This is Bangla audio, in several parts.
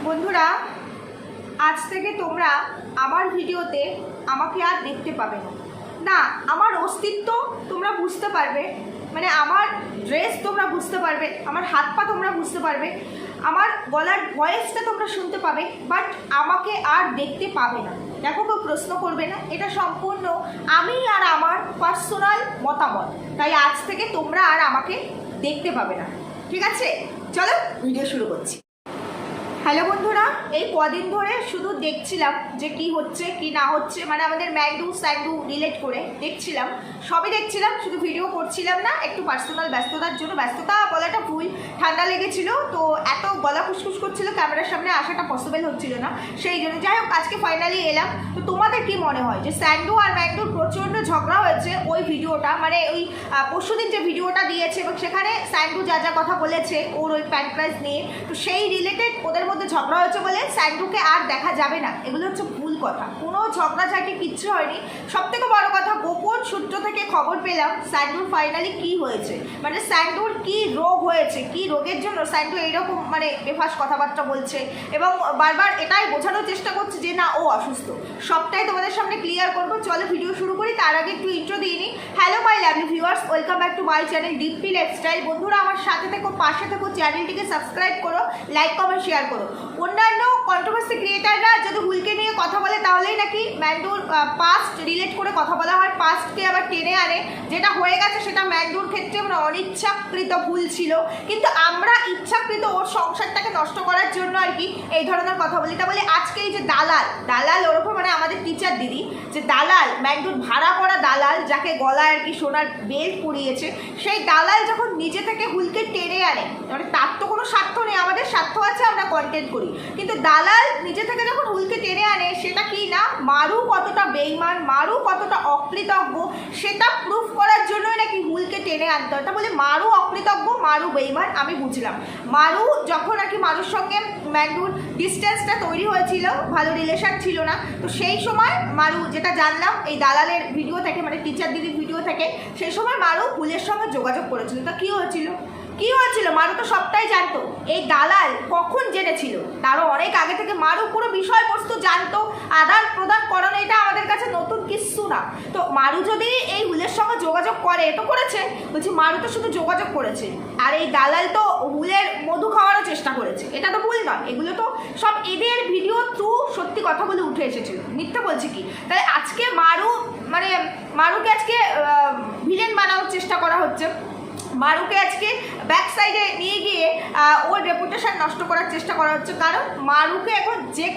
বন্ধুরা, আজ থেকে তোমরা আমার ভিডিওতে আমাকে আর দেখতে পাবে না। আমার অস্তিত্ব তোমরা বুঝতে পারবে, মানে আমার ড্রেস তোমরা বুঝতে পারবে, আমার হাত পা তোমরা বুঝতে পারবে, আমার গলার ভয়েসটা তোমরা শুনতে পাবে, বাট আমাকে আর দেখতে পাবে না। দেখো, কেউ প্রশ্ন করবে না, এটা সম্পূর্ণ আমি আর আমার পার্সোনাল মতামত। তাই আজ থেকে তোমরা আর আমাকে দেখতে পাবে না, ঠিক আছে? চলো ভিডিও শুরু করছি। হ্যালো বন্ধুরা, এই কদিন ধরে শুধু দেখছিলাম যে কি হচ্ছে কি না হচ্ছে, মানে আমাদের ম্যান্ডু স্যান্ডু রিলেট করে দেখছিলাম, সবই দেখছিলাম, শুধু ভিডিও করছিলাম না। একটু পার্সোনাল ব্যস্ততার জন্য, ব্যস্ততা বলাটা ভুল, ঠান্ডা লেগেছিল তো এত গলা খুসখুস করছিল, ক্যামেরার সামনে আসাটা পসিবল হচ্ছিল না, সেই জন্য। যাই হোক, আজকে ফাইনালি এলাম। তো তোমাদের কি মনে হয় যে স্যান্ডু আর ম্যান্ডুর প্রচণ্ড ঝগড়া হয়েছে ওই ভিডিওটা, মানে ওই পরশুদিন যে ভিডিওটা দিয়েছে এবং সেখানে স্যান্ডু যা যা কথা বলেছে ওর ওই প্যানক্রাইজ নিয়ে, তো সেই রিলেটেড ওদের মধ্যে ঝগড়া হয়েছে বলে স্যান্ডুকে আর দেখা যাবে না, এগুলো হচ্ছে ভুল কথা। কোনো ঝগড়াঝাটি কিচ্ছু হয়নি। সব থেকে বড় কথা, গোপন সূত্র থেকে খবর পেলাম স্যান্ডুর ফাইনালি কি হয়েছে, মানে স্যান্ডুর কি রোগ হয়েছে, কি রোগের জন্য স্যান্ডু এইরকম মানে বেফাস কথাবার্তা বলছে এবং বারবার এটাই বোঝানোর চেষ্টা করছে যে না, ও অসুস্থ। সবটাই তোমাদের সামনে ক্লিয়ার করবো। চলো ভিডিও শুরু করি। তার আগে একটু ইন্ট্রো দিয়ে নিই। Hello my lovely viewers, welcome back to my channel DP lifestyle. বন্ধুরা, আমার সাথে থেকো, পাশে থেকো, চ্যানেলটিকে সাবস্ক্রাইব করো, লাইক কমেন্ট শেয়ার করো। অন্যান্য কন্ট্রোভার্সি ক্রিয়েটাররা যদি হুলকে নিয়ে কথা বলে তাহলেই নাকি ম্যান্ডুর পাস্ট রিলেট করে কথা বলা হয়, পাস্টকে আবার টেনে আনে। যেটা হয়ে গেছে সেটা ম্যান্ডুর ক্ষেত্রে মানে অনিচ্ছাকৃত ভুল ছিল, কিন্তু আমরা ইচ্ছাকৃত ওর সংসারটাকে নষ্ট করার জন্য আর কি এই ধরনের কথা বলি। তা বলি আজকে এই যে দালাল ওর ওপর, মানে আমাদের টিচার দিদি যে দালাল, ম্যান্ডুর ভাড়া করা দালাল, যাকে গলায় আর কি সোনার বেল্ট পরিয়েছে, সেই দালাল যখন নিজে থেকে হুলকে টেনে আনে, মানে তার তো কোনো স্বার্থ নেই, আমাদের স্বার্থ আছে, আমরা কন্টেন্ট করি, কিন্তু দালাল নিজে থেকে যখন হুলকে টেনে আনে, সেটা কি না মারু কতটা বেইমান, মারু কতটা অকৃতজ্ঞ, সেটা প্রুফ করার জন্যই নাকি হুলকে টেনে আনতে হয়। তা বলে মারু অকৃতজ্ঞ, মারু বেইমান, আমি বুঝলাম। মারু যখন আর কি মারুর সঙ্গে ম্যান্ডুর ডিস্টেন্সটা তৈরি হয়েছিল, ভালো রিলেশন ছিল না, তো সেই সময় মারু, যেটা জানলাম এই দালালের ভিডিও থেকে, মানে টিচার দিদির ভিডিও থেকে, সেই সময় মারু হুলের সঙ্গে যোগাযোগ করেছিল। তা কী হয়েছিল মারু তো সবটাই জানতো। এই দালাল কখন জেনেছিল? তারও অনেক আগে থেকে মারু পুরো বিষয়বস্তু জানতো, আদান প্রদান করানো এটা আমাদের কাছে নতুন কিচ্ছু না। তো মারু যদি এই হুলের সঙ্গে যোগাযোগ করে, তো করেছে, বলছি মারু তো শুধু যোগাযোগ করেছে, আর এই দালাল তো হুলের মধু খাওয়ারও চেষ্টা করেছে, এটা তো ভুল নয়। এগুলো তো সব এদের ভিডিও থ্রু সত্যি কথাগুলো উঠে এসেছিল, মিথ্যে বলছি কি? তাই আজকে মারুকে আজকে ভিলেন বানানোর চেষ্টা করা হচ্ছে, মারুকে আজকে ব্যাক সাইডে নিয়ে গিয়ে ওর রেপুটেশন নষ্ট করার চেষ্টা করা হচ্ছে। কারণ মারুকে এখন যে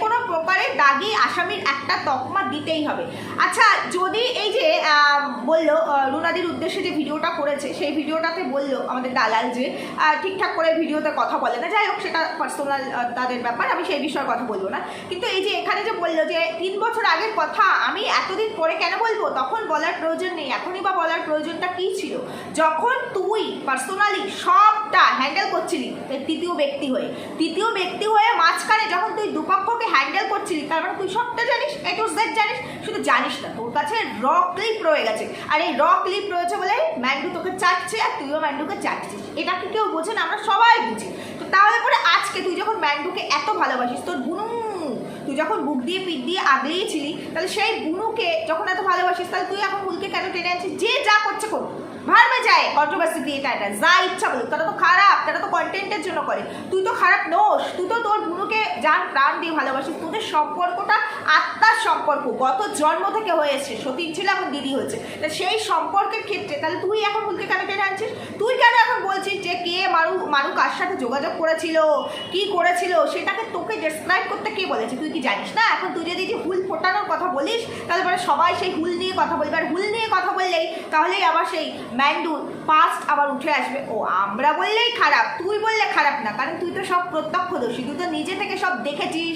কোনো প্রকারে দাগি আসামির একটা তকমা দিতেই হবে। আচ্ছা, যদি এই যে বললো রুনাদির উদ্দেশ্যে যে ভিডিওটা করেছে, সেই ভিডিওটাতে বললো আমাদের দালাল যে ঠিকঠাক করে ভিডিওতে কথা বলে না, যাই হোক সেটা পার্সোনাল তাদের ব্যাপার, আমি সেই বিষয়ে কথা বলবো না। কিন্তু এই যে এখানে যে বললো যে 3 বছর আগের কথা আমি এতদিন পরে কেন বলবো, তখন বলার প্রয়োজন নেই, এখনই বা বলার প্রয়োজনটা কী ছিল? যখন তুই পার্সোনালি সবটা হ্যান্ডেল করছিলি তৃতীয় ব্যক্তি হয়ে মাঝখানে যখন তুই দুপক্ষকে হ্যান্ডেল করছিলি, তার মানে তুই সবটা জানিস, এ টু জেড জানিস, শুধু জানিস না, তোর কাছে র ক্লিপ রয়ে গেছে। আর এই র ক্লিপ রয়েছে বলে ম্যান্ডু তোকে চাটছে আর তুইও ম্যান্ডুকে চাটছিস। এটা কি কেউ বোঝে না? আমরা সবাই বুঝি। তো তাহলে পরে আজকে তুই যখন ম্যান্ডুকে এত ভালোবাসিস, তোর তুই যখন বুক দিয়ে পিঠ দিয়ে আগলিয়েছিলি, তাহলে সেই বুনুকে যখন এত ভালোবাসিস, তাহলে তুই এখন হুলকে কেন টেনে আনছিস? যে যা করছে করুক, ভারবে যায় কন্ট্রোভার্সি ক্রিয়েটারটা, যা ইচ্ছা বলুক, তারা তো খারাপ, তারা তো কন্টেন্টের জন্য করে। তুই তো খারাপ নোস, তুই তো তোর বুনুকে জান প্রাণ দিয়ে ভালোবাসিস। তোদের সম্পর্কটা আত্মার সম্পর্ক, গত জন্ম থেকে হয়েছে, সতীন ছিল এখন দিদি হয়েছে। তা সেই সম্পর্কের ক্ষেত্রে তাহলে তুই এখন হুলকে কেন টেনে আনছিস? তুই কেন এখন বলছিস যে কে মারু কার সাথে যোগাযোগ করেছিল, কি করেছিল, সেটাকে তোকে ডেসক্রাইব করতে কে বলেছে? তুই কি জানিস না? এখন তুই যদি যে হুল ফোটানোর কথা বলিস, তাহলে পরে সবাই সেই হুল নিয়ে কথা বলবে, আর হুল নিয়ে কথা বললেই তাহলেই আবার সেই ম্যান্ডুর পাস্ট আবার উঠে আসবে। ও আমরা বললেই খারাপ, তুই বললে খারাপ না, কারণ তুই তো সব প্রত্যক্ষদর্শী, তুই তো নিজে থেকে সব দেখেছিস,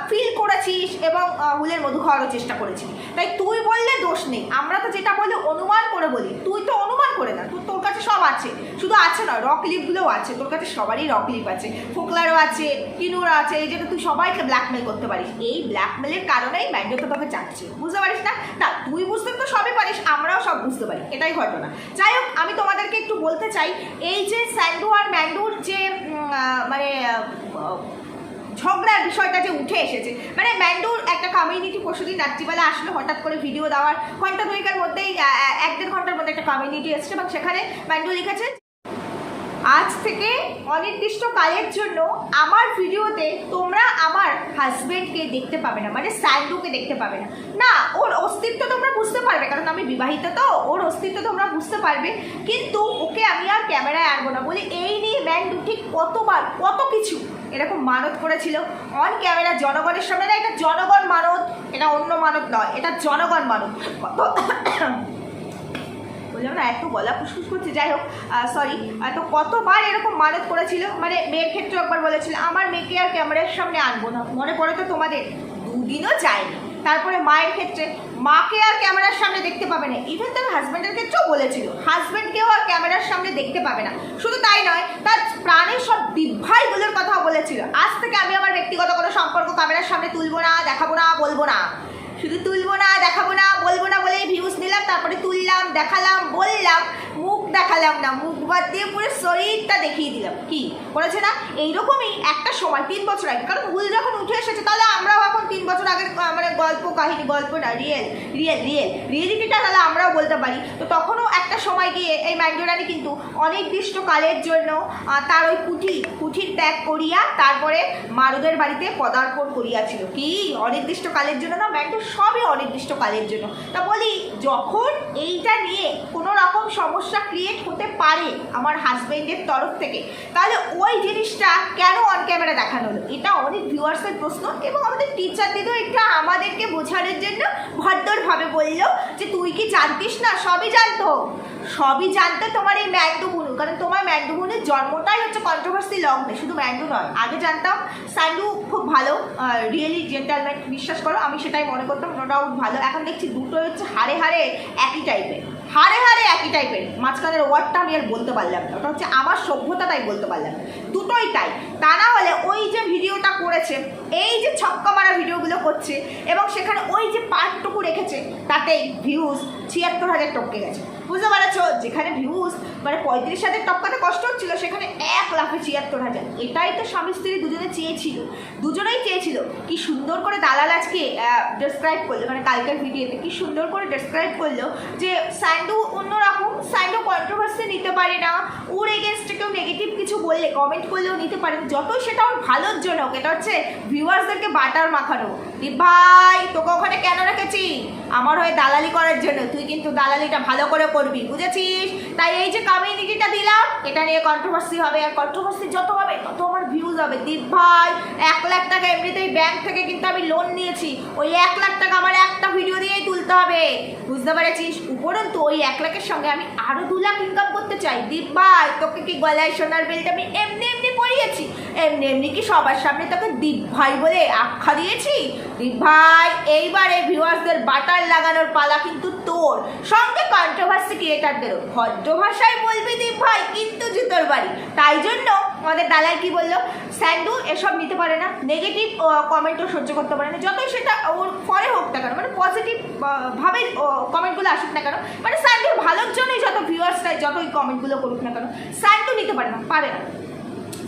ফিল করেছিস এবং হুলের মধু খাওয়ারও চেষ্টা করেছিস। তাই তুই বললে দোষ নেই। আমরা তো যেটা বলি অনুমান করে বলি, তুই তো অনুমান করে না, তোর কাছে সব আছে, শুধু আছে নয়, র ক্লিপগুলোও আছে তোর কাছে, সবারই র ক্লিপ আছে, ফোকলারও আছে, কিনুরও আছে, এই যেটা তুই সবাইকে ব্ল্যাকমেল করতে পারিস। এই ব্ল্যাকমেলের কারণেই ম্যান্ডু তো তোকে চাচ্ছে, বুঝতে পারিস না? না, তুই বুঝতে তো সবই পারিস, আমরাও সব বুঝতে পারি, এটাই ঘটনা। যাই হোক, আমি তোমাদেরকে একটু বলতে চাই, এই যে স্যান্ডু আর ম্যান্ডুর যে মানে ঝগড়ার বিষয়টা যে উঠে এসেছে, মানে ম্যান্ডুর একটা কমিউনিটি পরশুদিন রাত্রিবেলা আসলো হঠাৎ করে ভিডিও দেওয়ার ঘন্টা দুয়েকের মধ্যেই 1-1.5 ঘন্টার মধ্যে একটা কমিউনিটি এসছে এবং সেখানে ম্যান্ডু লিখেছে আজ থেকে অনির্দিষ্টকালের জন্য আমার ভিডিওতে তোমরা আমার হাজবেন্ডকে দেখতে পাবে না, মানে স্যান্ডুকে দেখতে পাবে না। না, ওর অস্তিত্ব তোমরা বুঝতে পারবে, কারণ আমি বিবাহিত, তো ওর অস্তিত্ব তোমরা বুঝতে পারবে, কিন্তু ওকে আমি আর ক্যামেরায় আনবো না বলে এই নিয়ে ম্যান্ডু ঠিক কতবার কত কিছু এরকম মানত করেছিল অন ক্যামেরা জনগণের সামনে। না, এটা জনগণ মানত, এটা অন্য মানত নয়, এটা জনগণ মানত। বললাম না এত গলা ফুসফুস করছে, যাই হোক সরি। তো কতবার এরকম মানত করেছিল, মানে মেয়ের ক্ষেত্রে একবার বলেছিল আমার মেয়েকে আর ক্যামেরার সামনে আনবো না, মনে পড়ে তো তোমাদের, দুদিনও যায়নি। তারপরে মায়ের ক্ষেত্রে মাকে আর ক্যামেরার সামনে দেখতে পাবে না, ইভেন তার হাজব্যান্ডের ক্ষেত্রেও বলেছিল হাজব্যান্ডকেও আর ক্যামেরার সামনে দেখতে পাবে না। শুধু তাই নয়, তার প্রাণের সব দিভাইগুলোর কথাও বলেছিল আজ থেকে আমি আমার ব্যক্তিগত কোনো সম্পর্ক ক্যামেরার সামনে তুলবো না, দেখাবো না, বলবো না। শুধু তুলবো না, দেখাবো না, বলবো না বলেই ভিউজ নিলাম, তারপরে তুললাম, দেখালাম, বললাম, মুখ দেখালাম না, মুখ বাদ দিয়ে পুরো শরীরটা দেখিয়ে দিলাম। কি করেছে না? এইরকমই একটা সময় 3 বছর আগে, কারণ ভুল যখন উঠে এসেছে তাহলে আমরাও এখন 3 বছর আগের মানে গল্প কাহিনী, গল্প না রিয়েলিটিটা তাহলে আমরাও বলতে পারি। তো তখনও একটা সময় গিয়ে এই ম্যান্ডু রানী কিন্তু অনির্দিষ্টকালের জন্য তার ওই কুঠির ত্যাগ করিয়া তারপরে মারুদের বাড়িতে পদার্পণ করিয়াছিল। কি অনির্দিষ্টকালের জন্য না, ম্যান্ডু সবই অনির্দিষ্টকালের জন্য। তা বলি যখন এইটা নিয়ে কোনো রকম সমস্যা ক্রিয়েট হতে পারে আমার হাজবেন্ডের তরফ থেকে, তাহলে ওই জিনিসটা কেন অন ক্যামেরা দেখানো হলো? এটা অনেক ভিউয়ার্সের প্রশ্ন, এবং আমাদের টিচার দিদিও এটা আমাদেরকে বোঝানোর জন্য ভদ্রভাবে বললো যে তুই কি জানতিস না? সবই জানতো তোমার এই ম্যান্ডু বুনু, কারণ তোমার ম্যান্ডু বুনুর জন্মটাই হচ্ছে কন্ট্রোভার্সি লগ্নে। শুধু ম্যান্ডু নয়, আগে জানতাম স্যান্ডু খুব ভালো, রিয়েলি জেন্টালম্যান, বিশ্বাস করো আমি সেটাই মনে করতাম, নো ডাউট ভালো। এখন দেখছি দুটোই হচ্ছে হাড়ে একই টাইপের, একই টাইপের। মাঝখানের ওয়ার্ডটা আমি আর বলতে পারলাম না, ওটা হচ্ছে আমার সভ্যতা, তাই বলতে পারলাম না। দুটোই তাই। তা না হলে ওই যে ভিডিওটা করেছে, এই যে ছক্কা মারা ভিডিওগুলো করছে এবং সেখানে ওই যে পার্টটুকু রেখেছে, তাতেই ভিউজ 76,000 টপকে গেছে। বুঝতে পারছো? যেখানে ভিউজ মানে 35,000 টপকাতে কষ্ট হচ্ছিল, সেখানে 1,76,000। এটাই তো স্বামী স্ত্রী দুজনেই চেয়েছিল। কি সুন্দর করে দালাল আজকে ডেসক্রাইব করলো, মানে কালকের ভিডিওতে কি সুন্দর করে ডেসক্রাইব করলো যে স্যান্ডু অন্যরকম, স্যান্ডু কন্ট্রোভার্সি নিতে পারে না, ওর এগেনস্টে কেউ নেগেটিভ কিছু বললে কমেন্ট করলেও নিতে পারে, যতই সেটা ওর ভালোর জন্য। এটা হচ্ছে ভিউয়ার্সদেরকে বাটার মাখানো। ভাই তোকে ওখানে কেন রেখেছি? আমার হয়ে দালালি করার জন্য। তুই কিন্তু দালালিটা ভালো করে করবি, বুঝেছিস? তাই এই যে কমিউনিটিটা দিলাম, এটা নিয়ে কন্ট্রোভার্সি হবে, আর কন্ট্রোভার্সি যত হবে তত আমার ভিউজ হবে। দীপ ভাই 1 লাখ টাকা এমনিতেই ব্যাংক থেকে কিন্তু আমি লোন নিয়েছি, ওই 1 লাখ টাকা আমার একটা ভিডিও দিয়েই তুলতে হবে, বুঝতে পেরেছিস? উপরন্তু ওই 1 লাখের সঙ্গে আমি আরও 2 লাখ ইনকাম করতে চাই। দীপ ভাই তোকে কি গলায় সোনার বেলটা আমি এমনি পরিয়েছি? এমনি কি সবার সামনে তোকে দীপ ভাই বলে আখ্যা দিয়েছি? দীপ ভাই এইবারে ভিউয়ার্সদের বাটার লাগানোর পালা কিন্তু তোর, সঙ্গে কন্ট্রোভার্সি ক্রিয়েটারদেরও। ভদ্র ভাষায় বলবি দীপ ভাই, কিন্তু জুতোর বাড়ি। তাই জন্য আমাদের দালাল কি বললো, স্যান্ডু এসব নিতে পারে না, নেগেটিভ কমেন্টও সহ্য করতে পারে না, যতই সেটা ওর পরে হোক না কেন, মানে পজিটিভ ভাবে কমেন্টগুলো আসুক না কেন, মানে স্যান্ডুর ভালোর জন্যই যত ভিউয়ার্সরা যতই কমেন্টগুলো করুক না কেন, স্যান্ডু নিতে পারে না,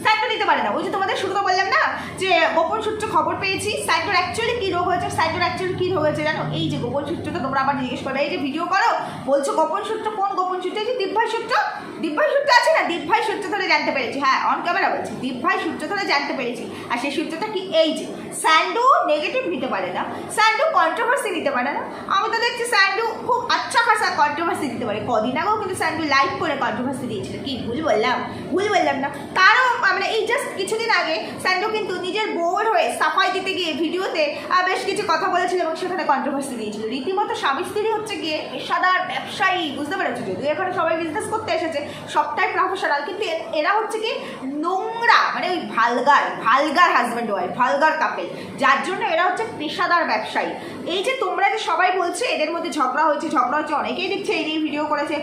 স্যান্ডু নিতে পারে না। ওই যে তোমাদের শুরুতে বললাম না যে গোপন সূত্র খবর পেয়েছি স্যান্ডুর অ্যাকচুয়ালি কী রোগ হয়েছে। স্যান্ডুর অ্যাকচুয়ালি কী রোগ হয়েছে জানো? এই যে গোপন সূত্রটা তোমরা আবার জিজ্ঞেস করো, এই যে ভিডিও করো বলছো গোপন সূত্র, কোন গোপন সূত্র? এই যে দীপ ভাই সূত্র আছে না, দীপ ভাই সূত্র ধরে জানতে পেরেছি। হ্যাঁ, অন ক্যামেরা বলছি, দীপ ভাই সূত্র ধরে জানতে পেরেছি। আর সেই সূত্রটা কি? এই যে স্যান্ডু নেগেটিভ নিতে পারে না, স্যান্ডু কন্ট্রোভার্সি নিতে পারে না। আমি তো দেখছি স্যান্ডু খুব আচ্ছা খাসা কন্ট্রোভার্সি দিতে পারে। কদিন আগেও কিন্তু স্যান্ডু লাইভ করে কন্ট্রোভার্সি দিয়েছিল। কি ভুল বললাম না? তারও মানে এই জাস্ট কিছুদিন আগে স্যান্ডু কিন্তু নিজের বউয়ের হয়ে সাফাই দিতে গিয়ে ভিডিওতে বেশ কিছু কথা বলেছিল এবং সেখানে কন্ট্রোভার্সি দিয়েছিল। রীতিমতো স্বামী স্ত্রী হচ্ছে গিয়ে পেশাদার ব্যবসায়ী, বুঝতে পেরেছো? যদিও এখানে সবাই বিজনেস করতে এসেছে, সবটাই প্রফেশনাল, কিন্তু এরা হচ্ছে কি নোংরা, মানে ওই vulgar husband wife, vulgar couple, যার জন্য এরা হচ্ছে পেশাদার ব্যবসায়ী। এই যে তোমরা যে সবাই বলছে এদের মধ্যে ঝগড়া হয়েছে, অনেকেই দেখছে, এই নিয়ে ভিডিও করেছে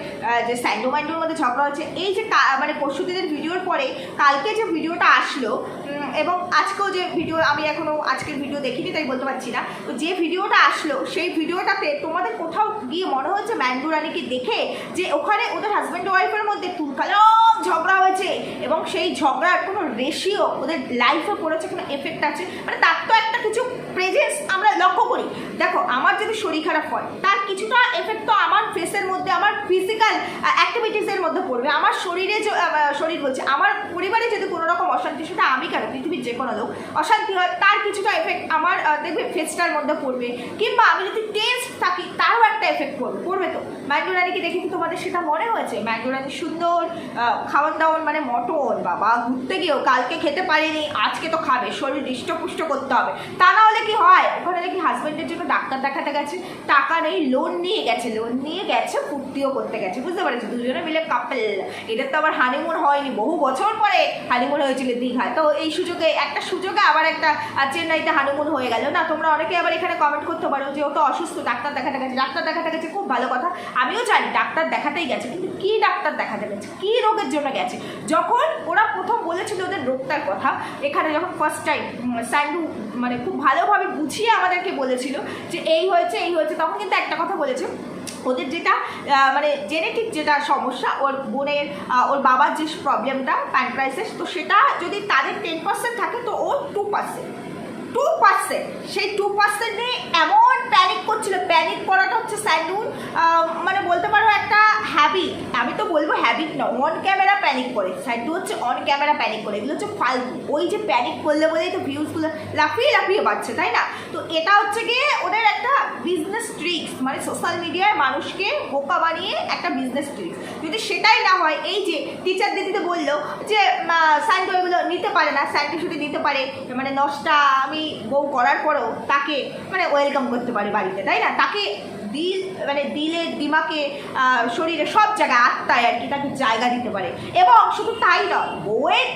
যে স্যান্ডু ম্যান্ডুর মধ্যে ঝগড়া হচ্ছে। এই যে মানে পরশুদিনের ভিডিওর পরে কালকে যে ভিডিওটা আসলো এবং আজকেও যে ভিডিও, আমি এখনও আজকের ভিডিও দেখিনি তাই বলতে পারছি না, তো যে ভিডিওটা আসলো সেই ভিডিওটাতে তোমাদের কোথাও গিয়ে মনে হচ্ছে ম্যান্ডু রানীকে দেখে যে ওখানে ওদের হাজব্যান্ড ওয়াইফের মধ্যে তুলকালাম ঝগড়া হয়েছে এবং সেই ঝগড়ার কোনো রেশিও ওদের লাইফে পড়েছে, কোনো এফেক্ট আছে, মানে তার তো একটা কিছু প্রেজেন্স আমরা লক্ষ্য করি। দেখো আমার যদি শরীর খারাপ হয় তার কিছুটা এফেক্ট তো আমার ফেসের মধ্যে, আমার ফিজিক্যাল অ্যাক্টিভিটিসের মধ্যে পড়বে। আমার শরীরে শরীর বলছে আমার পরিবারে যদি কোনো রকম অশান্তি, সেটা আমি কেন পৃথিবীর যে কোনো লোক অশান্তি হয়, তার কিছুটা এফেক্ট আমার দেখবে ফেসটার মধ্যে পড়বে। কিংবা আমি যদি টেন্স থাকি তারও একটা এফেক্ট পড়বে। তো ম্যাঙ্গো রানীকে দেখে কি তোমাদের সেটা মনে হয়েছে? ম্যাঙ্গো রানী সুন্দর খাওয়ান দাওয়ান, মানে মটন বাবা ঘুরতে গিয়েও কালকে খেতে পারিনি, আজকে তো খাবে, শরীর হৃষ্টপুষ্ট করতে হবে। তা না হলে কি হয়, ওখানে দেখি হাজব্যান্ডের জন্য ডাক্তার দেখাতে গেছে, টাকা নেই, লোন নিয়ে গেছে, ফুর্তিও করতে গেছে, বুঝতে পারছি দুজনে মিলে কাপল। এটা তো আবার হানিমুন হয়নি, বহু বছর পরে হানিমুন হয়েছিল দীঘায়। তো এই সুযোগে আবার একটা চেন্নাইতে হানিমুন হয়ে গেল না। তোমরা অনেকে আবার এখানে কমেন্ট করতে পারো যে ও তো অসুস্থ, ডাক্তার দেখাতে গেছে, খুব ভালো কথা, আমিও জানি ডাক্তার দেখাতেই গেছে, কিন্তু কি ডাক্তার দেখাতে গেছে, কি রোগের জন্য গেছে? যখন ওরা প্রথম বলেছিল ওদের রোগটার কথা, এখানে যখন ফার্স্ট টাইম স্যান্ডু মানে খুব ভালোভাবে বুঝিয়ে আমাদেরকে বলেছিল যে এই হয়েছে, তখন কিন্তু একটা কথা বলেছে, ওদের যেটা মানে জেনেটিক যেটা সমস্যা, ওর বোনের ওর বাবার যে প্রবলেমটা প্যানক্রাইটিস, তো সেটা যদি তাদের 10% থাকে তো ওর 2%, সেই 2% নিয়ে এমন প্যানিক করছিল। প্যানিক করাটা হচ্ছে স্যান্ডুর মানে বলতে পারো একটা হ্যাবিট, আমি তো বলবো হ্যাবিট না, অন ক্যামেরা প্যানিক করে। স্যান্ডু হচ্ছে অন ক্যামেরা প্যানিক করে, এগুলো হচ্ছে ফালতু। ওই যে প্যানিক করলে বলেই তো ভিউজগুলো লাফিয়ে বাড়ছে, তাই না? তো এটা হচ্ছে গিয়ে ওদের একটা বিজনেস ট্রিক্স, মানে সোশ্যাল মিডিয়ায় মানুষকে বোকা বানিয়ে একটা বিজনেস ট্রিক্স। যদি সেটাই না হয়, এই যে টিচার দিদিতে বললো যে স্যান্ডু এগুলো নিতে পারে না, স্যান্ডু শুধু নিতে পারে মানে নষ্টা আমি বউ করার পরও তাকে মানে ওয়েলকাম করতে পারে বাড়িতে, তাই না? তাকে দিলে দিমাকে শরীরে সব জায়গায় আত্মায় আর কি তাকে জায়গা দিতে পারে। এবং শুধু তাই নয়, বউয়ের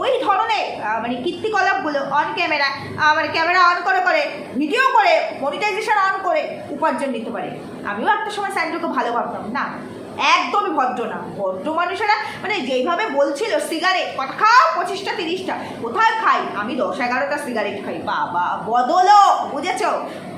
ওই ধরনের মানে কীর্তিকলাপগুলো অন ক্যামেরা মানে ক্যামেরা অন করে ভিডিও করে মনিটাইজেশন অন করে উপার্জন নিতে পারে। আমিও একটা সময় স্যান্ডুকে ভালো ভাবতাম না, একদমই ভদ্র না। ভদ্র মানুষেরা মানে যেইভাবে বলছিল সিগারেট কত খাও 25টা 30টা, কোথায় খাই আমি 10-11টা সিগারেট খাই, বাবা বদলোক, বুঝেছ?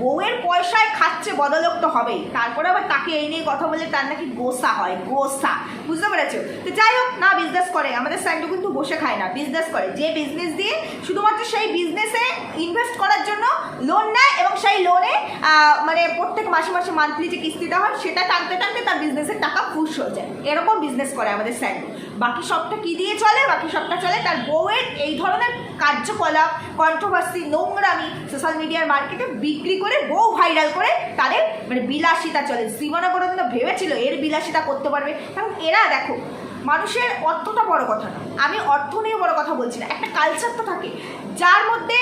বউয়ের পয়সায় খাচ্ছে, বদলোক তো হবেই। তারপরে আবার তাকে এই নিয়ে কথা বলে তার নাকি গোসা হয়, গোসা, বুঝতে পেরেছো? তো যাই হোক না, বিজনেস করে আমাদের স্যান্ডু কিন্তু বসে খায় না, বিজনেস করে। যে বিজনেস দিয়ে শুধুমাত্র সেই বিজনেসে ইনভেস্ট করার জন্য লোন নেয় এবং সেই লোনে মানে প্রত্যেক মাসে মান্থলি যে কিস্তিটা হয় সেটা টানতে তার বিজনেসের টাকা ফুস হয়ে যায়। এরকম বিজনেস করে আমাদের স্যান্ডু। বাকি সবটা কি দিয়ে চলে? বাকি সবটা চলে তার বউয়ের এই ধরনের কার্যকলাপ, কন্ট্রোভার্সি, নোংরামি সোশ্যাল মিডিয়ার মার্কেটে বিক্রি করে বউ ভাইরাল করে তাদের মানে বিলাসিতা চলে। জীবনে কোনো দিনও ভেবেছিল এর বিলাসিতা করতে পারবে? কারণ এরা দেখো, মানুষের অর্থটা বড় কথা না, আমি অর্থ নিয়ে বড় কথা বলছি না, একটা কালচার তো থাকে যার মধ্যে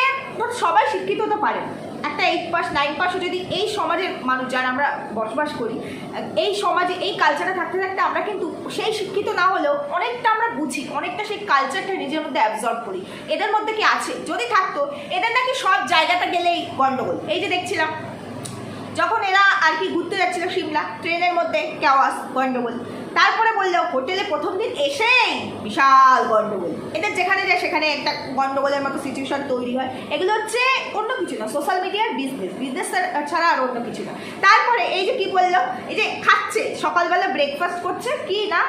সবাই শিক্ষিত হতে পারে। একটা 8 পাস 9 পাসও যদি এই সমাজের মানুষ যারা আমরা বসবাস করি, এই সমাজে এই কালচারে থাকতে আমরা কিন্তু সেই শিক্ষিত না হলেও অনেকটা আমরা বুঝি, অনেকটা সেই কালচারটা নিজের মধ্যে অ্যাবজর্ব করি। এদের মধ্যে কি আছে? যদি থাকতো, এদের নাকি সব জায়গাটা গেলেই গন্ডগোল। এই যে দেখছিলাম যখন এরা আর কি ঘুরতে যাচ্ছিল সিমলা, ট্রেনের মধ্যে কেওয়াস, গন্ডগোল। তারপরে বললো হোটেলে প্রথম দিন এসেই বিশাল গন্ডগোল। এদের যেখানে যায় সেখানে একটা গন্ডগোলের মতো সিচুয়েশন তৈরি হয়। এগুলো হচ্ছে অন্য কিছু না, সোশ্যাল মিডিয়ার বিজনেস ছাড়া আর অন্য কিছু না। তারপরে এই যে কি বললো, এই যে খাচ্ছে সকালবেলা ব্রেকফাস্ট করছে কি না,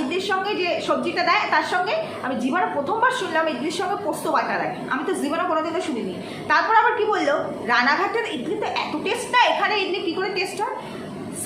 ইডলির সঙ্গে যে সবজিটা দেয় তার সঙ্গে, আমি জীবনে প্রথমবার শুনলাম ইডলির সঙ্গে পোস্ত বাটা রাখে, আমি তো জীবনে কোনোদিনও শুনিনি। তারপর আবার কি বললো, রানাঘাটের ইডলি তো এত টেস্ট না, এখানে ইডলি কী করে টেস্ট হয়?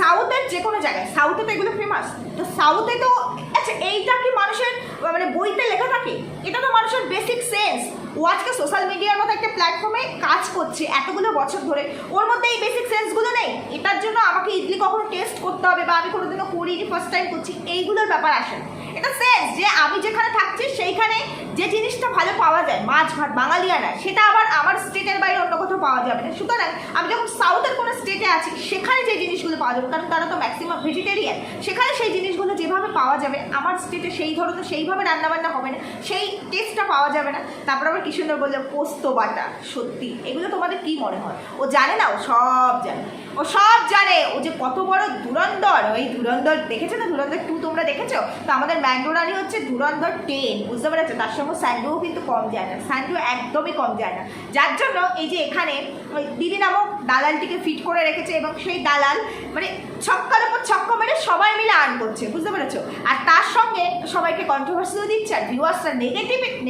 সাউথের যে কোনো জায়গায়, সাউথে তো এগুলো ফেমাস, তো সাউথে তো আচ্ছা এইটা কি মানুষের মানে বইতে লেখা থাকে? এটা তো মানুষের বেসিক সেন্স। ও আজকে সোশ্যাল মিডিয়ার মতো একটা প্ল্যাটফর্মে কাজ করছে এতগুলো বছর ধরে, ওর মধ্যে এই বেসিক সেন্সগুলো নেই। এটার জন্য আমাকে ইডলি কখনো টেস্ট করতে হবে বা আমি কোনোদিনও করিনি, ফার্স্ট টাইম করছি, এইগুলোর ব্যাপার আসে না। এটা সেন্স যে আমি যেখানে থাকছি সেইখানে যে জিনিসটা ভালো পাওয়া যায়, মাছ ভাত বাঙালিয়ানা, সেটা আবার আমার স্টেটের বাইরে অন্য কোথাও পাওয়া যাবে না। সুতরাং আমি যখন সাউথের কোনো স্টেটে আছি সেখানে যে জিনিসগুলো পাওয়া যাবে, কারণ তারা তো ম্যাক্সিমাম ভেজিটেরিয়ান, সেখানে সেই জিনিসগুলো যেভাবে পাওয়া যাবে আমার স্টেটে সেই ধরনের সেইভাবে রান্নাবান্না হবে না, সেই টেস্টটা পাওয়া যাবে না। তারপর আবার কি সুন্দর বললো পোস্ত বাটা, সত্যি এগুলো তোমাদের কি মনে হয়? ও জানে না? ও সব জানে, ও সব জানে। ও যে কত বড় ধুরন্ধর, ওই ধুরন্ধর দেখেছো না? ধুরন্ধর 2 তোমরা দেখেছো? তো আমাদের ম্যাঙ্গো রানী হচ্ছে ধুরন্ধর 10, বুঝতে পেরেছো? তার সঙ্গে স্যান্ডুও কিন্তু কিন্তু কম যায় না, স্যান্ডু একদমই কম যায় না। যার জন্য এই যে এখানে ওই দিদি নামক দালালটিকে ফিট করে রেখেছে এবং সেই দালাল মানে ছক্কার উপর ছক্কা মেরে সবাই মিলে আর্ন করছে, বুঝতে পেরেছো? আর তার সঙ্গে সবাইকে কন্ট্রোভার্সিও দিচ্ছে। আর ভিউয়ার্সরা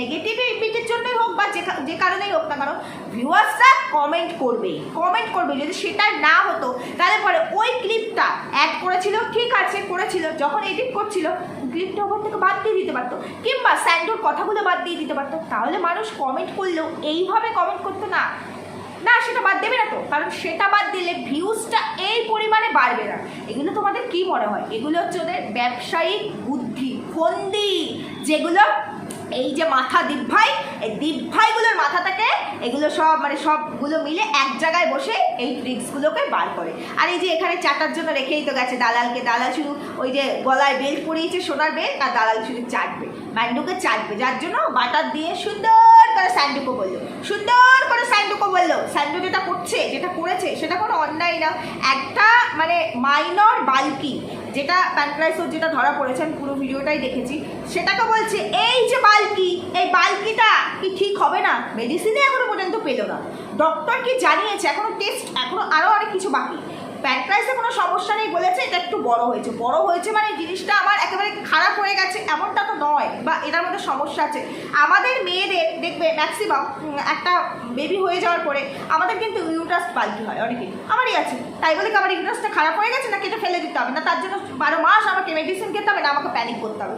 নেগেটিভিটির জন্যই হোক বা যে কারণেই হোক না কারণ ভিউয়ার্সরা কমেন্ট করবে। যদি সেটা না হতো তাহলে পরে ওই ক্লিপটা অ্যাড করেছিল, ঠিক আছে করেছিল, যখন এডিট করছিল ক্লিপটা ওখান থেকে বাদ দিয়ে দিতে পারতো, কিংবা স্যান্ডুর কথাগুলো বাদ দিয়ে দিতে পারতো, তাহলে মানুষ কমেন্ট করলেও এইভাবে কমেন্ট করতো না। না, সেটা বাদ দেবে না তো, কারণ সেটা বাদ দিলে ভিউজটা এই পরিমাণে বাড়বে না। এগুলো তোমাদের কি মনে হয়? এগুলো হচ্ছে ওদের ব্যবসায়িক বুদ্ধি, ফন্দি, যেগুলো এই যে মাথা দীপভাই, এই দীপভাইগুলোর মাথা থেকে এগুলো সব মানে সবগুলো মিলে এক জায়গায় বসে এই ট্রিক্সগুলোকে বার করে। আর এই যে এখানে চাটার জন্য রেখেই তো গেছে দালালকে, দালাল শুধু ওই যে গলায় বেল্ট পরিয়েছে সোনার বেল্ট, আর দালাল শুধু চাটবে, ম্যান্ডুকে চাটবে, যার জন্য বাটার দিয়ে সুন্দর করে স্যান্ডুকে বললো, স্যান্ডু যেটা করছে, যেটা করেছে সেটা কোনো অন্যায় না, একটা মানে মাইনর বাল্কি, যেটা প্যানক্রাইসোর যেটা ধরা পড়েছে, আমি পুরো ভিডিওটাই দেখেছি, সেটাকে বলছে এই যে বাল্কি, এই বাল্কিটা কি ঠিক হবে না, মেডিসিনে এখনো পর্যন্ত পেলো না, ডক্টর কি জানিয়েছে, এখনো টেস্ট, এখনো আরও অনেক কিছু বাকি। প্যানক্রাইসে কোনো সমস্যা নেই বলেছে, এটা একটু বড় হয়েছে মানে জিনিসটা আমার একেবারে খারাপ হয়ে গেছে এমনটা তো নয়, বা এটার মধ্যে সমস্যা আছে। আমাদের মেয়েদের দেখবে ম্যাক্সিমাম একটা বেবি হয়ে যাওয়ার পরে আমাদের কিন্তু ইউট্রাস বাল্কি হয়, অনেকেই, আমারই আছে, তাই বলে কি আমার ইউট্রাসটা খারাপ হয়ে গেছে না, কেটে ফেলে দিতে হবে না, তার জন্য 12 মাস আমাকে মেডিসিন খেতে হবে না, আমাকে প্যানিক করতে হবে,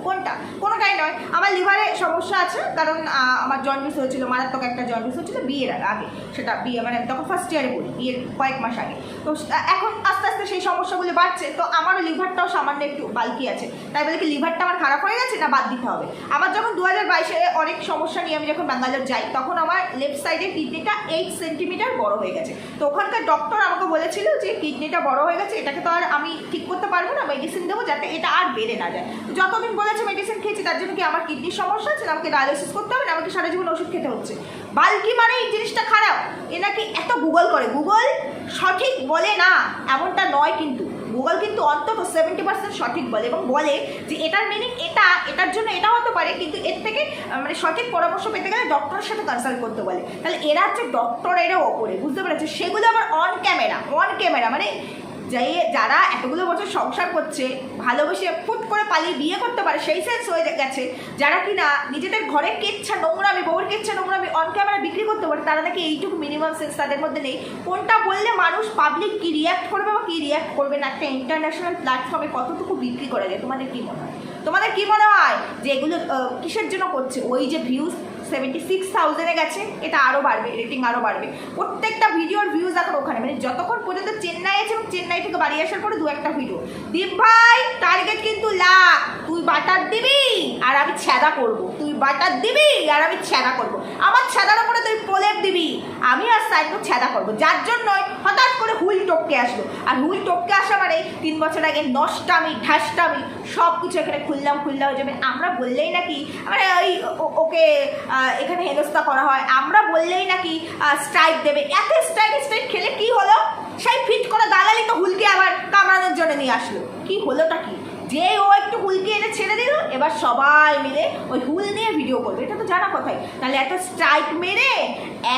কোনোটাই নয়। আমার লিভারে সমস্যা আছে, কারণ আমার জন্ডিস হয়েছিল, মারাত্মক একটা জন্ডিস হয়েছিল বিয়ের আগে, সেটা বিয়ে মানে তখন ফার্স্ট ইয়ারে পড়ি, বিয়ের কয়েক মাস আগে। তো এখন আস্তে আস্তে সেই সমস্যাগুলো বাড়ছে, তো আমারও লিভারটাও সামান্য একটু বাল্কি আছে, তাই বলে কি লিভারটা আমার খারাপ হয়ে গেছে না, বাদ দিতে হবে। আমার যখন 2022-এ অনেক সমস্যা নিয়ে আমি যখন ব্যাঙ্গালোর যাই, তখন আমার লেফট সাইডের কিডনিটা 8 সেন্টিমিটার বড় হয়ে গেছে। তো ওখানকার ডক্টর আমাকে বলেছিল যে কিডনিটা বড় হয়ে গেছে, এটাকে তো আর আমি ঠিক করতে পারবো না, মেডিসিন দেবো যাতে এটা আর বেড়ে না যায়। তো যতদিন বলেছে মেডিসিন খেয়েছি, তার জন্য কি আমার কিডনির সমস্যা আছে না, আমাকে ডায়ালিসিস করতে হবে না, আমাকে সারা জীবন ওষুধ খেতে হচ্ছে। বাল্কি মানে এই জিনিসটা খারাপ, এ নাকি এত গুগল করে, গুগল সঠিক বলে না এমনটা নয়, কিন্তু গুগল কিন্তু অন্তত 70% সঠিক বলে, এবং বলে যে এটার মিনিং এটা, এটার জন্য এটা হতে পারে, কিন্তু এর থেকে মানে সঠিক পরামর্শ পেতে গেলে ডক্টরের সাথে কনসাল্ট করতে বলে। তাহলে এরা হচ্ছে ডক্টরেরও ওপরে, বুঝতে পেরেছে? সেগুলো আবার অন ক্যামেরা মানে যারা এতগুলো বছর সংসার করছে, ভালোবেসে ফুট করে পালিয়ে বিয়ে করতে পারে, সেই সেন্স হয়ে গেছে, যারা কিনা নিজেদের ঘরে কেচ্ছা নোংরামি, বউয়ের কেচ্ছা নোংরামি অন ক্যামেরা বিক্রি করতে পারে, তারা নাকি এইটুকু মিনিমাম সেন্স তাদের মধ্যে নেই। কোনটা বললে মানুষ পাবলিক কি রিয়াক্ট করবে বা কি রিয়াক্ট করবে না, একটা ইন্টারন্যাশনাল প্ল্যাটফর্মে কতটুকু বিক্রি করা যায়, তোমাদের কি মনে হয় যে এগুলো কিসের জন্য করছে? ওই যে ভিউজ 76,000-এ গেছে, এটা আরও বাড়বে, রেটিং আরও বাড়বে, প্রত্যেকটা ভিডিওর ভিউজ এখন ওখানে, মানে যতক্ষণ পর্যন্ত চেন্নাই আছে এবং চেন্নাই থেকে বাড়ি আসার পরে 2-1টা ভিডিও। দীপ ভাই টার্গেট কিন্তু লাখ, তুই বাটার দিবি আর আমি ছ্যাদা করবো, আমার ছ্যাদার উপরে তুই প্রলেপ দিবি, আমি আর সাইডও ছ্যাদা করবো, যার জন্যই হঠাৎ করে হুইল টপকে আসলো। আর হুইল টপকে আসা মানে 3 বছর আগে নষ্টামি ঢাসটামি সব কিছু এখানে খুললাম হয়ে যাবে। আমরা বললেই নাকি মানে ওই ওকে এখানে হেনস্থা করা হয়, আমরা বললেই নাকি স্ট্রাইক দেবে। এত স্ট্রাইক খেলে কি হলো? সেই ফিট করে দালালি তো হুলকে আবার কামড়ানোর জন্য নিয়ে আসলো। কি হলোটা কি? যে ও একটু হুলকে এনে ছেড়ে দিল, এবার সবাই মিলে ওই হুল নিয়ে ভিডিও করবে, এটা তো জানা কথাই। তাহলে এত স্ট্রাইক মেরে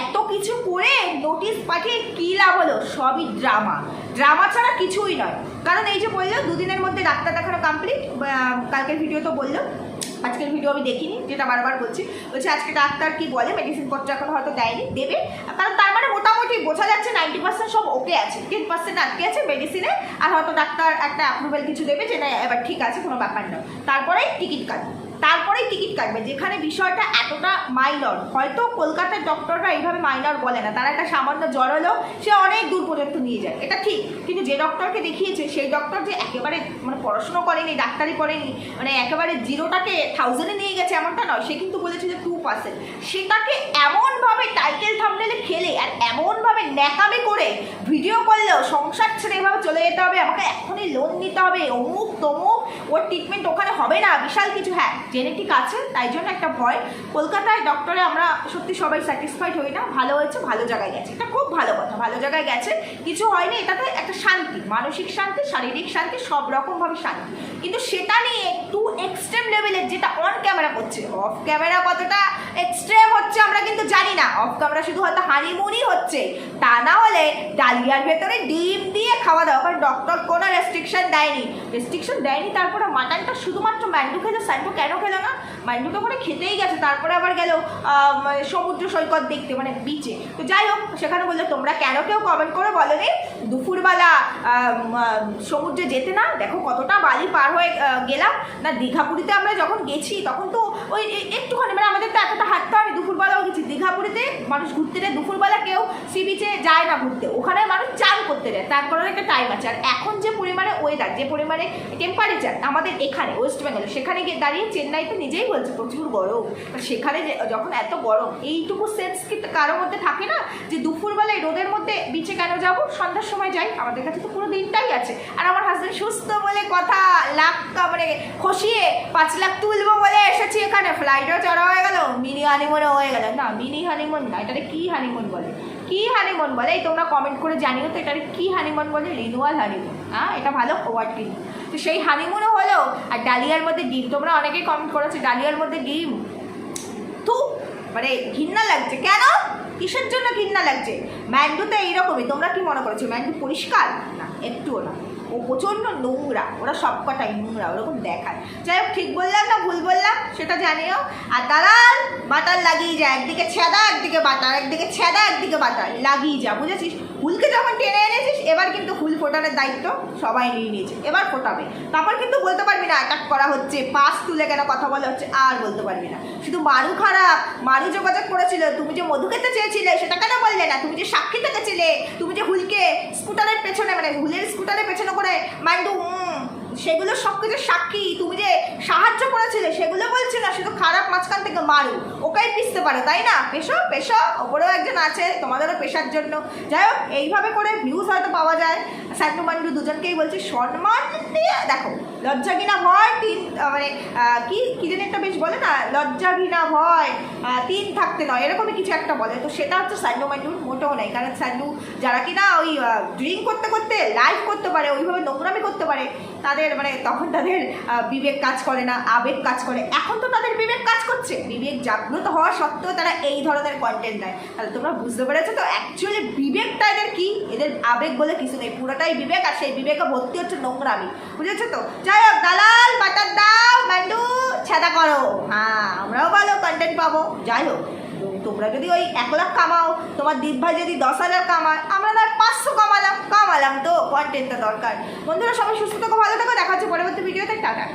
এত কিছু করে নোটিশ পাঠিয়ে কী লাভ হলো? সবই ড্রামা ছাড়া কিছুই নয়। কারণ এই যে বললো 2 দিনের মধ্যে ডাক্তার দেখানো কমপ্লিট, কালকের ভিডিও তো বললো, আজকের ভিডিও আমি দেখিনি, যেটা বারবার বলছে আজকে ডাক্তার কি বলে, মেডিসিন পত্র এখন হয়তো দেয়নি, দেবে, কারণ তার মানে মোটামুটি বোঝা যাচ্ছে 90% সব ওকে আছে, 10% আটকে আছে মেডিসিনে, আর হয়তো ডাক্তার একটা অ্যাপ্রুভেল কিছু দেবে যে না এবার ঠিক আছে, কোনো ব্যাপার না, তারপরেই টিকিট কাটবে। যেখানে বিষয়টা এতটা মাইনর, হয়তো কলকাতার ডক্টররা এইভাবে মাইনর বলে না, তারা একটা সামান্য জ্বর হলেও সে অনেক দূর পর্যন্ত নিয়ে যায়, এটা ঠিক। কিন্তু যে ডক্টরকে দেখিয়েছে সেই ডক্টর যে একেবারে মানে পড়াশুনো করেনি, ডাক্তারি করেনি, মানে একেবারে 0টাকে 1000-এ নিয়ে গেছে এমনটা নয়, সে কিন্তু বলেছে যে 2%। সেটাকে এমনভাবে টাইটেল থাম্বনেলে খেলে আর এমনভাবে ন্যাকামি করে ভিডিও করলেও সংসার ছেড়ে এভাবে চলে যেতে হবে, আমাকে এখনই লোন নিতে হবে, অমুক তমুক, ওর ট্রিটমেন্ট ওখানে হবে না, বিশাল কিছু। হ্যাঁ, জেনেটিক আছে, তাই জন্য একটা ভয়। কলকাতায় ডক্টরে আমরা সত্যি সবাই স্যাটিসফাইড হই না, ভালো হয়েছে, ভালো জায়গায় গেছে, এটা খুব ভালো কথা, ভালো জায়গায় গেছে, কিছু হয়নি, এটাতে একটা শান্তি, মানসিক শান্তি, শারীরিক শান্তি, সব রকমভাবে শান্তি। কিন্তু সেটা নিয়ে একটু এক্সট্রিম লেভেলের যেটা অন ক্যামেরা করছে, অফ ক্যামেরা কতটা এক্সট্রিম হচ্ছে আমরা কিন্তু জানি না, অফ ক্যামেরা শুধু হয়তো হানিমুনই হচ্ছে, তা না হলে ডালিয়ার ভেতরে ডিম দিয়ে খাওয়া দাওয়া। কারণ ডক্টর কোনো রেস্ট্রিকশন দেয়নি। তারপরে মাটনটা শুধুমাত্র ম্যান্ডু খেলো, স্যান্ডু কেন খেলো না? ম্যান্ডুটা করে খেতেই গেছে, তারপরে আবার গেল সমুদ্র সৈকত দেখতে, মানে বিচে। তো যাই হোক, সেখানে বললো তোমরা কেন কেউ কমেন্ট করে বলো নি দুপুরবেলা সমুদ্রে যেতে না, দেখো কতটা বালি পার হয়ে গেলাম না। দীঘাপুরীতে আমরা যখন গেছি তখন তো ওই একটুখানি, মানে আমাদের তো এতটা হাঁটতে হয়নি, দুপুরবেলাও গেছি। দীঘাপুরীতে মানুষ ঘুরতে যায়, দুপুরবেলা কেউ সি বিচে যায় না ঘুরতে, ওখানে মানুষ চান করতে যায়, তার কারণে একটা টাইম আছে। আর এখন যে পরিমাণে ওয়েদার, যে পরিমাণে টেম্পারেচার আমাদের এখানে ওয়েস্ট বেঙ্গলে, সেখানে গিয়ে দাঁড়িয়ে চেন্নাইতে নিজেই বলছে প্রচুর গরম। সেখানে যখন এত গরম, এইটুকু সেন্স কি কারোর মধ্যে থাকে না যে দুপুরবেলায় রোদের মধ্যে বিচে কেন যাবো, সন্ধ্যার সময় যাই, আমাদের কাছে তো পুরো দিনটাই আছে। আর আমার হাজব্যান্ড সুস্থ বলে কথা, মানে খসিয়ে 5 লাখ তুলবো বলে এসেছি এখানে, ফ্লাইটও চড়া হয়ে গেল, মিনি হানিমুনও হয়ে গেল। না, মিনি হানিমুন না, এটারে কি হানিমুন বলে? কি হানিমুন বলে? এই তোমরা কমেন্ট করে জানিও তো এটারে কি হানিমুন বলে। রিনুয়াল হানিমুন, হ্যাঁ, এটা ভালো ওয়ার্ড কিন্তু। তো সেই হানিমুনও হলো। আর ডালিয়ার মধ্যে ডিম, তোমরা অনেকেই কমেন্ট করেছো ডালিয়ার মধ্যে ডিম, তো মানে ঘৃণা লাগছে। কেন, কিসের জন্য ঘৃণা লাগছে? ম্যান্ডুতে এইরকমই, তোমরা কি মনে করেছো ম্যান্ডু পরিষ্কার? না, একটুও না, ও প্রচণ্ড নোংরা, ওরা সব কটাই নোংরা, ওরকম দেখায়। যাই হোক, ঠিক বললাম না ভুল বললাম সেটা জানিও। আর দালাল বাটার লাগিয়ে যায়, একদিকে ছেঁদা একদিকে বাটার, একদিকে ছেঁদা একদিকে বাটার, লাগিয়ে যা, বুঝেছিস? ফুলকে যখন টেনে এনেছিস, এবার কিন্তু ফুল ফোটানোর দায়িত্ব সবাই নিয়ে নিয়েছে, এবার ফোটাবে। তারপর কিন্তু বলতে পারবি না অ্যাটাক করা হচ্ছে, পাস তুলে কেন কথা বলা হচ্ছে, আর বলতে পারবি না। শুধু মারু খারাপ, মারু যোগাযোগ করেছিল, তুমি যে মধু খেতে চেয়েছিলে সেটা কেন বললে না? তুমি যে সাক্ষী থেকেছিলে, তুমি যে হুলকে স্কুটারের পেছনে, মানে হুলের স্কুটারের পেছনে করে মান্ডু সেগুলো সব কিছু সাক্ষী, তুমি যে সাহায্য করেছিলে সেগুলো বলছি না, শুধু খারাপ মাঝখান থেকে মারু, ওকেই পিষতে পারো, তাই না? পেশো, ওপরেও একজন আছে তোমাদেরও পেশার জন্য। যাই হোক, এইভাবে করে ভিউজ হয়তো পাওয়া যায়। স্যান্ডু মান্ডু দুজনকেই বলছি সম্মান দিয়ে দেখো, লজ্জা ঘৃণা ভয় তিন, মানে কি যেন একটা বেশ বলে না, লজ্জা ঘৃণা ভয় 3 থাকতে নয়, এরকমই কিছু একটা বলে। তো সেটা হচ্ছে স্যান্ডু মান্ডুর মোটেও নাই। কারণ স্যান্ডু যারা কিনা ওই ড্রিঙ্ক করতে করতে লাইভ করতে পারে, ওইভাবে নোংরামি করতে পারে, তাদের মানে তখন তাদের বিবেক কাজ করে না, আবেগ কাজ করে। এখন তো তাদের বিবেক কাজ করছে, বিবেক জাগ্রত হওয়া সত্ত্বেও তারা এই ধরনের কন্টেন্ট দেয়। তাহলে তোমরা বুঝতে পেরেছো তো অ্যাকচুয়ালি বিবেকটা এদের কি? এদের আবেগ বলে কিছু নেই, পুরোটাই বিবেক, আর সেই বিবেকে ভর্তি হচ্ছে নোংরামি, বুঝেছো তো? যাই হোক, দালাল বাটার দাও, ম্যান্ডু ছেদা করো, হ্যাঁ, আমরাও ভালো কন্টেন্ট পাবো। যাই হোক, তোমরা যদি ওই 1 লাখ কামাও, তোমার দীপ ভাই যদি 10,000 কামায়, আমরা না 500 কামালাম, তো কন্টেন্টটা দরকার। বন্ধুরা সবাই সুস্থ থাকো, ভালো থাকো, দেখা হচ্ছে পরবর্তী ভিডিওতে, টাটা।